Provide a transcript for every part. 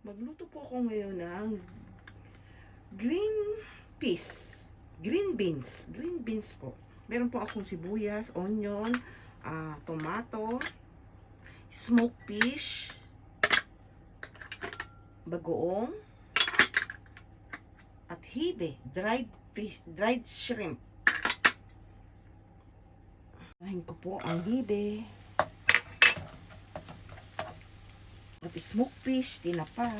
Magluto po ako ngayon ng green peas. Green beans. Green beans po. Meron po akong sibuyas, onion, tomato, smoked fish, bagoong, at hibe, dried fish, dried shrimp. Unahin ko po ang hibe. At smoked fish, tinapa.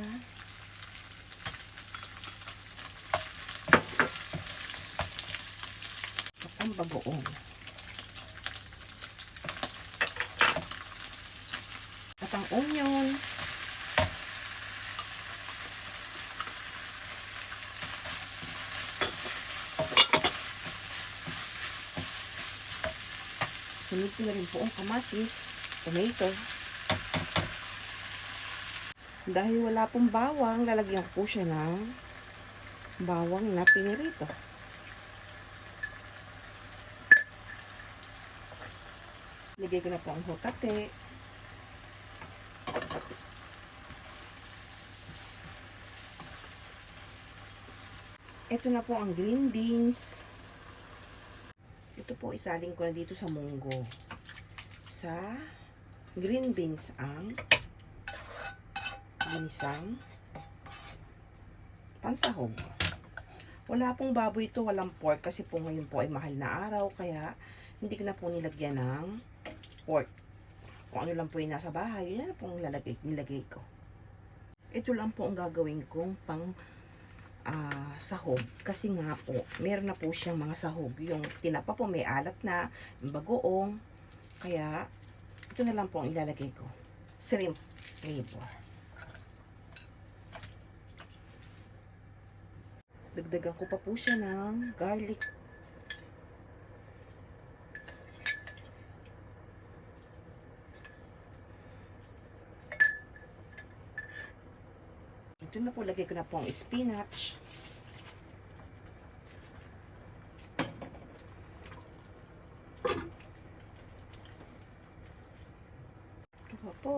At ang bagoong. At ang onion. Sunod ko na rin po ang kamatis, tomato. Dahil wala pong bawang, lalagyan ko po siya ng bawang na pinirito. Lagay ko na po ang hotate. Ito na po ang green beans. Ito po, isaling ko na dito sa munggo. Sa green beans ang ginisang pansahog. Wala pong baboy ito, walang pork kasi po ngayon po ay mahal na araw, kaya hindi ko na po nilagyan ng pork. Kung ano lang po yung nasa bahay, yun na po nilagay ko. Ito lang po ang gagawin kong pang sahog. Kasi nga po, meron na po siyang mga sahog. Yung tinapa po may alat na, yung bagoong. Kaya, ito na lang po ang ilalagay ko. Shrimp flavor. Dagdagan ko pa po siya ng garlic. Ito na po, lagay ko na po ang spinach. Ito pa po.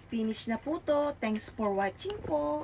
Finish na po to. Thanks for watching po.